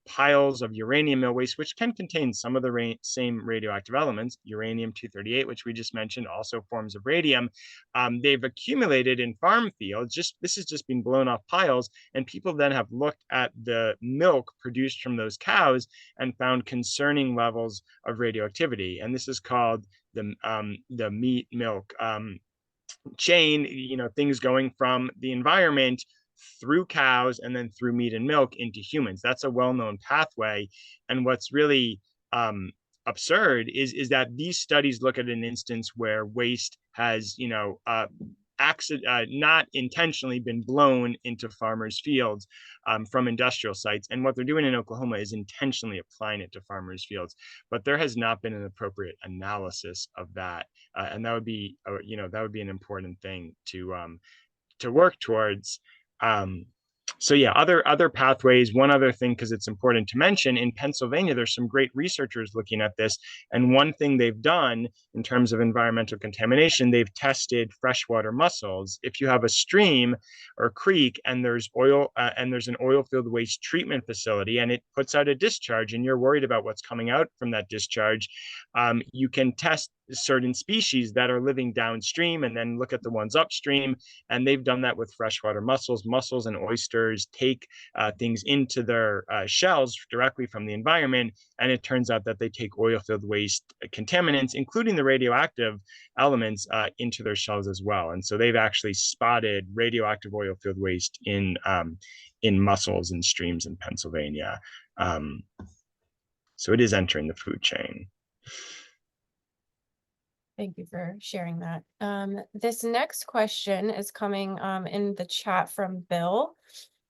piles of uranium mill waste, which can contain some of the same radioactive elements, uranium-238, which we just mentioned, also forms of radium, they've accumulated in farm fields. This has just been blown off piles, and people then have looked at the milk produced from those cows and found concerning levels of radioactivity. And this is called the meat milk chain, things going from the environment through cows and then through meat and milk into humans. That's a well-known pathway. And what's really absurd is that these studies look at an instance where waste has, not intentionally been blown into farmers' fields from industrial sites. And what they're doing in Oklahoma is intentionally applying it to farmers' fields. But there has not been an appropriate analysis of that, and that would be, an important thing to work towards. So yeah, other pathways. One other thing, because it's important to mention, in Pennsylvania, there's some great researchers looking at this. And one thing they've done in terms of environmental contamination, they've tested freshwater mussels. If you have a stream or creek and there's an oil field waste treatment facility and it puts out a discharge and you're worried about what's coming out from that discharge, you can test certain species that are living downstream and then look at the ones upstream. And they've done that with freshwater mussels. Mussels and oysters take things into their shells directly from the environment. And it turns out that they take oil field waste contaminants, including the radioactive elements, into their shells as well. And so they've actually spotted radioactive oil field waste in mussels and streams in Pennsylvania. So it is entering the food chain. Thank you for sharing that. This next question is coming in the chat from Bill.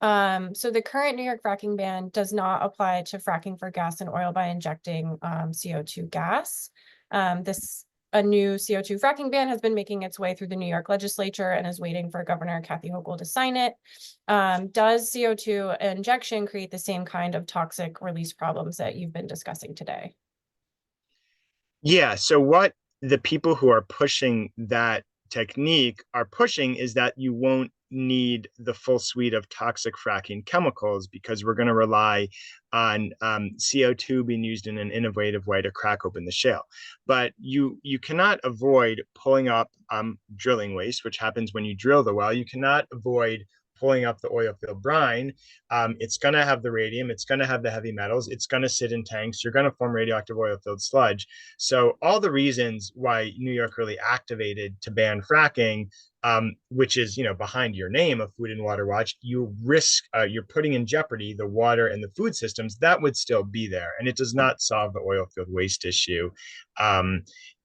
So the current New York fracking ban does not apply to fracking for gas and oil by injecting CO2 gas. A new CO2 fracking ban has been making its way through the New York legislature and is waiting for Governor Kathy Hochul to sign it. Does CO2 injection create the same kind of toxic release problems that you've been discussing today? Yeah, so what the people who are pushing that technique are pushing is that you won't need the full suite of toxic fracking chemicals because we're going to rely on CO2 being used in an innovative way to crack open the shale. But you cannot avoid pulling up drilling waste, which happens when you drill the well. You cannot avoid pulling up the oil field brine. It's going to have the radium, it's going to have the heavy metals, it's going to sit in tanks, you're going to form radioactive oil field sludge. So all the reasons why New York really activated to ban fracking, which is, behind your name of Food and Water Watch, you risk, you're putting in jeopardy the water and the food systems that would still be there. And it does not solve the oil field waste issue.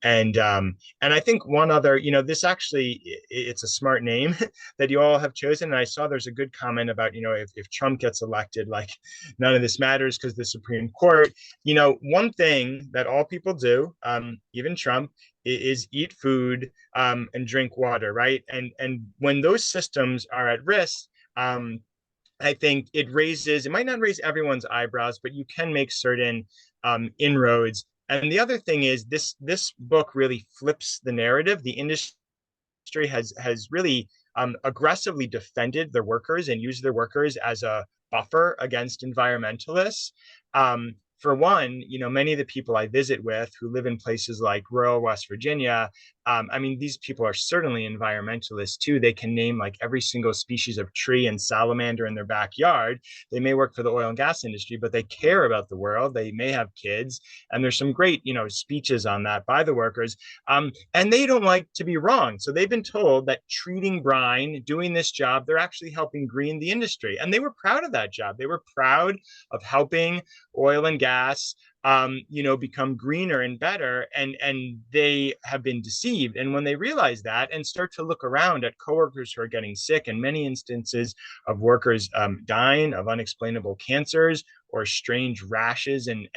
And I think one other, this actually, it's a smart name that you all have chosen. And I saw there's a good comment about, if Trump gets elected, like none of this matters because the Supreme Court, one thing that all people do, even Trump, is eat food and drink water, right? And when those systems are at risk, I think it might not raise everyone's eyebrows, but you can make certain inroads. And the other thing is this book really flips the narrative. The industry has really aggressively defended their workers and used their workers as a buffer against environmentalists. For one, many of the people I visit with who live in places like rural West Virginia, these people are certainly environmentalists too. They can name like every single species of tree and salamander in their backyard. They may work for the oil and gas industry, but they care about the world. They may have kids. And there's some great, speeches on that by the workers. And they don't like to be wrong. So they've been told that treating brine, doing this job, they're actually helping green the industry. And they were proud of that job. They were proud of helping oil and gas become greener and better, and they have been deceived. And when they realize that and start to look around at coworkers who are getting sick, and many instances of workers dying of unexplainable cancers or strange rashes and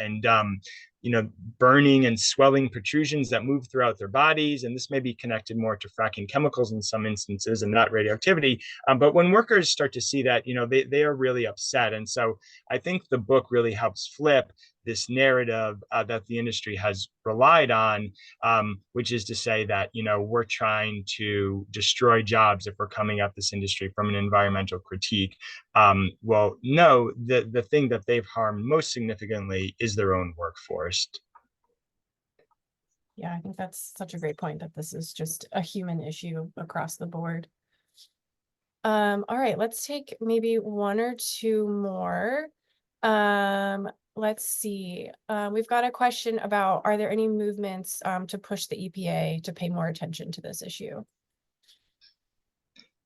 burning and swelling protrusions that move throughout their bodies. And this may be connected more to fracking chemicals in some instances and not radioactivity. But when workers start to see that, they are really upset. And so I think the book really helps flip this narrative that the industry has relied on, which is to say that, we're trying to destroy jobs if we're coming at this industry from an environmental critique. Well, no, the thing that they've harmed most significantly is their own workforce. Yeah, I think that's such a great point that this is just a human issue across the board. All right, let's take maybe one or two more. Let's see. We've got a question about, are there any movements to push the EPA to pay more attention to this issue?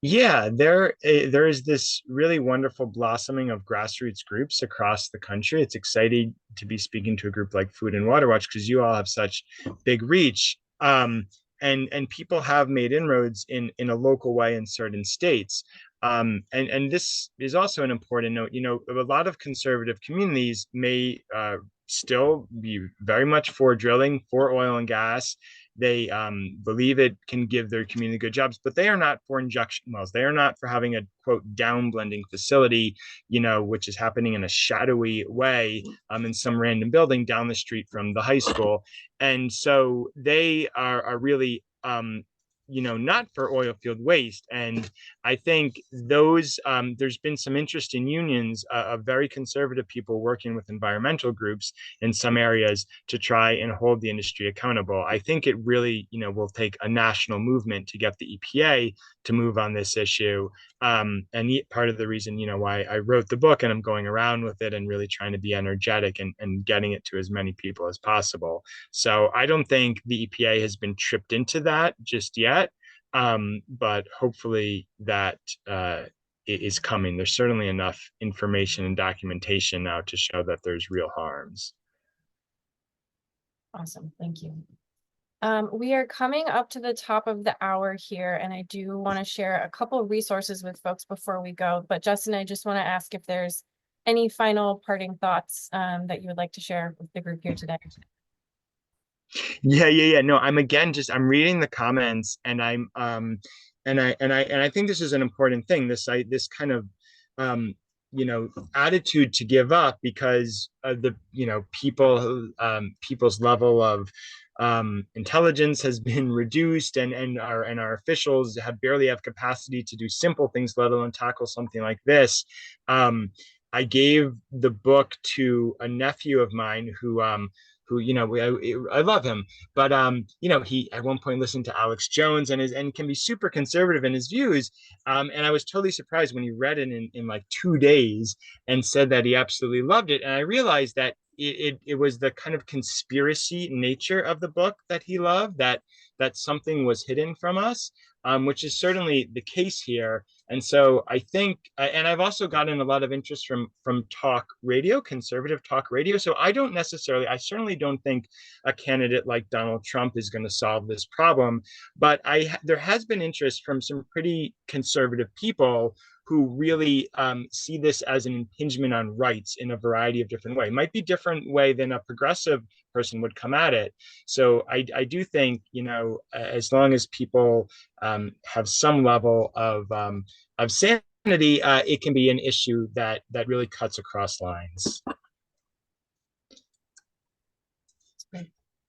Yeah, there is this really wonderful blossoming of grassroots groups across the country. It's exciting to be speaking to a group like Food and Water Watch because you all have such big reach. And people have made inroads in a local way in certain states. And this is also an important note. A lot of conservative communities may still be very much for drilling, for oil and gas, They believe it can give their community good jobs, but they are not for injection wells. They are not for having a quote down blending facility, which is happening in a shadowy way in some random building down the street from the high school. And so they are really not for oil field waste. And I think there's been some interest in unions of very conservative people working with environmental groups in some areas to try and hold the industry accountable. I think it really, will take a national movement to get the EPA to move on this issue. And part of the reason, why I wrote the book and I'm going around with it and really trying to be energetic and getting it to as many people as possible. So I don't think the EPA has been tripped into that just yet. But hopefully that is coming. There's certainly enough information and documentation now to show that there's real harms. Awesome, thank you. We are coming up to the top of the hour here, and I do want to share a couple of resources with folks before we go. But Justin, I just want to ask if there's any final parting thoughts that you would like to share with the group here today. Yeah. No, I'm reading the comments, and I think this is an important thing. This kind of attitude to give up because of the people's level of intelligence has been reduced, and our officials barely have capacity to do simple things, let alone tackle something like this. I gave the book to a nephew of mine who I love him, but he at one point listened to Alex Jones and can be super conservative in his views. And I was totally surprised when he read it in like 2 days and said that he absolutely loved it. And I realized that it was the kind of conspiracy nature of the book that he loved, that something was hidden from us, which is certainly the case here. And so I think, and I've also gotten a lot of interest from talk radio, conservative talk radio. So I certainly don't think a candidate like Donald Trump is going to solve this problem. But there has been interest from some pretty conservative people who really see this as an impingement on rights in a variety of different ways. It might be different way than a progressive person would come at it. So I do think, as long as people have some level of sanity, it can be an issue that really cuts across lines.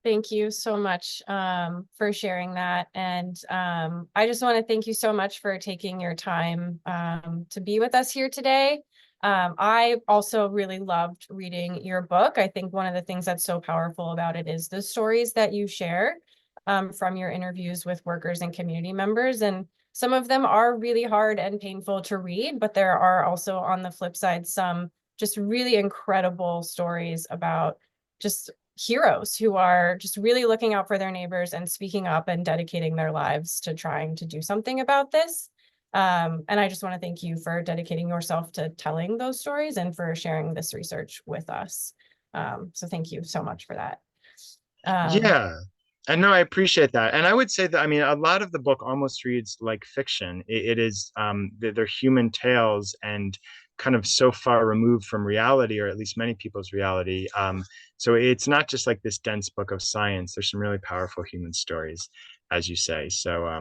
Thank you so much for sharing that. And I just want to thank you so much for taking your time to be with us here today. I also really loved reading your book. I think one of the things that's so powerful about it is the stories that you share from your interviews with workers and community members. And some of them are really hard and painful to read, but there are also, on the flip side, some just really incredible stories about just heroes who are just really looking out for their neighbors and speaking up and dedicating their lives to trying to do something about this. And I just want to thank you for dedicating yourself to telling those stories and for sharing this research with us. So thank you so much for that. Yeah. And no, I appreciate that. And I would say that, a lot of the book almost reads like fiction. It is, they're human tales and kind of so far removed from reality, or at least many people's reality. So it's not just like this dense book of science. There's some really powerful human stories, as you say. So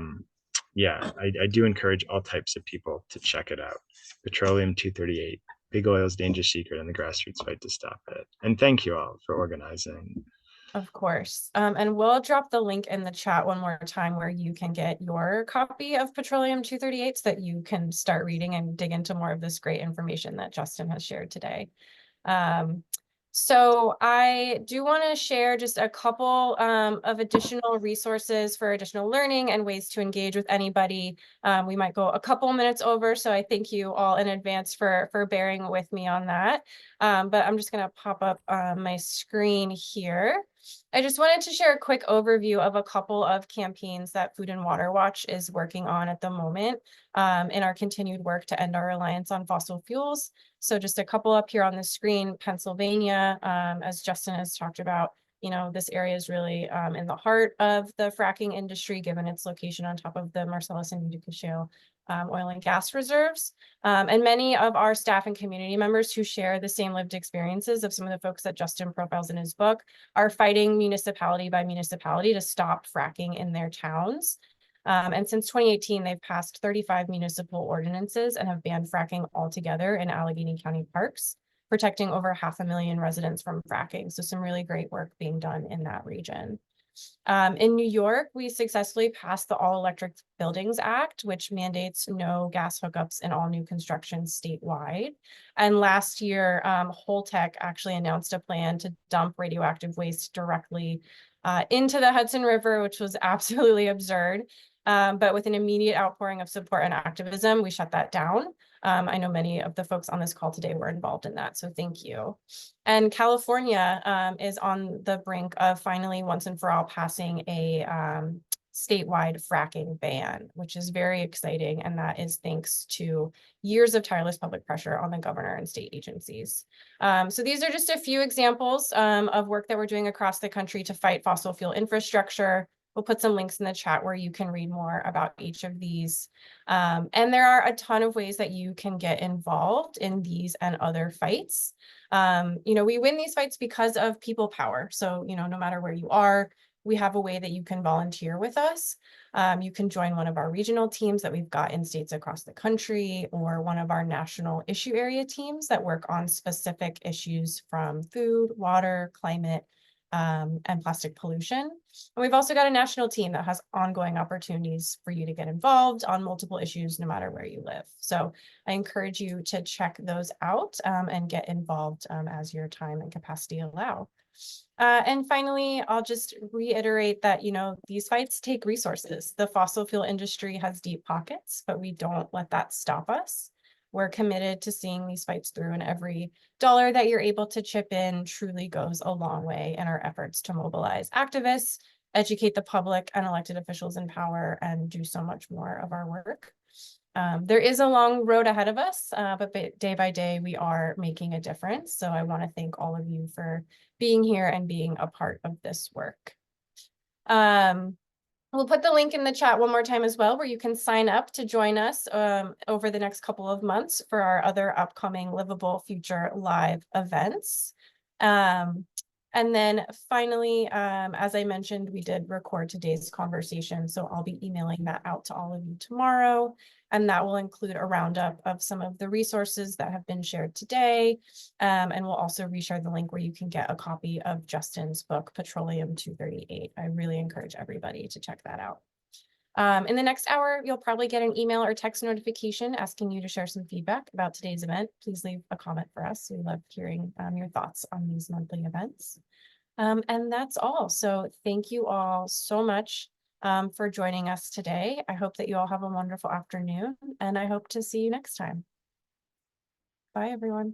yeah, I do encourage all types of people to check it out. Petroleum-238, Big Oil's Dangerous Secret and the Grassroots Fight to Stop It. And thank you all for organizing. Of course. And we'll drop the link in the chat one more time where you can get your copy of Petroleum-238 so that you can start reading and dig into more of this great information that Justin has shared today. So I do want to share just a couple of additional resources for additional learning and ways to engage with anybody. We might go a couple minutes over, so I thank you all in advance for bearing with me on that. But I'm just going to pop up my screen here. I just wanted to share a quick overview of a couple of campaigns that Food and Water Watch is working on at the moment in our continued work to end our reliance on fossil fuels. So just a couple up here on the screen: Pennsylvania, as Justin has talked about, You know, this area is really in the heart of the fracking industry, given its location on top of the Marcellus and Utica Shale oil and gas reserves. And many of our staff and community members who share the same lived experiences of some of the folks that Justin profiles in his book are fighting municipality by municipality to stop fracking in their towns. And since 2018, they've passed 35 municipal ordinances and have banned fracking altogether in Allegheny County parks, protecting over 500,000 residents from fracking. So some really great work being done in that region. In New York, we successfully passed the All Electric Buildings Act, which mandates no gas hookups in all new construction statewide. And last year, Holtec actually announced a plan to dump radioactive waste directly into the Hudson River, which was absolutely absurd. But with an immediate outpouring of support and activism, we shut that down. I know many of the folks on this call today were involved in that, so thank you. And California is on the brink of finally once and for all passing a statewide fracking ban, which is very exciting. And that is thanks to years of tireless public pressure on the governor and state agencies. So these are just a few examples of work that we're doing across the country to fight fossil fuel infrastructure. We'll put some links in the chat where you can read more about each of these. And there are a ton of ways that you can get involved in these and other fights. You know, we win these fights because of people power. So, you know, no matter where you are, we have a way that you can volunteer with us. You can join one of our regional teams that we've got in states across the country, or one of our national issue area teams that work on specific issues from food, water, climate, and plastic pollution. And we've also got a national team that has ongoing opportunities for you to get involved on multiple issues, no matter where you live. So I encourage you to check those out and get involved as your time and capacity allow. And finally, I'll just reiterate that, you know, these fights take resources. The fossil fuel industry has deep pockets, but we don't let that stop us. We're committed to seeing these fights through, and every dollar that you're able to chip in truly goes a long way in our efforts to mobilize activists, educate the public and elected officials in power, and do so much more of our work. There is a long road ahead of us, but day by day, we are making a difference. So I want to thank all of you for being here and being a part of this work. We'll put the link in the chat one more time as well, where you can sign up to join us over the next couple of months for our other upcoming Livable Future live events. And then finally, as I mentioned, we did record today's conversation, so I'll be emailing that out to all of you tomorrow. And that will include a roundup of some of the resources that have been shared today. And we'll also reshare the link where you can get a copy of Justin's book, Petroleum-238. I really encourage everybody to check that out. In the next hour, you'll probably get an email or text notification asking you to share some feedback about today's event. Please leave a comment for us. We love hearing your thoughts on these monthly events. And that's all. So thank you all so much for joining us today. I hope that you all have a wonderful afternoon, and I hope to see you next time. Bye, everyone.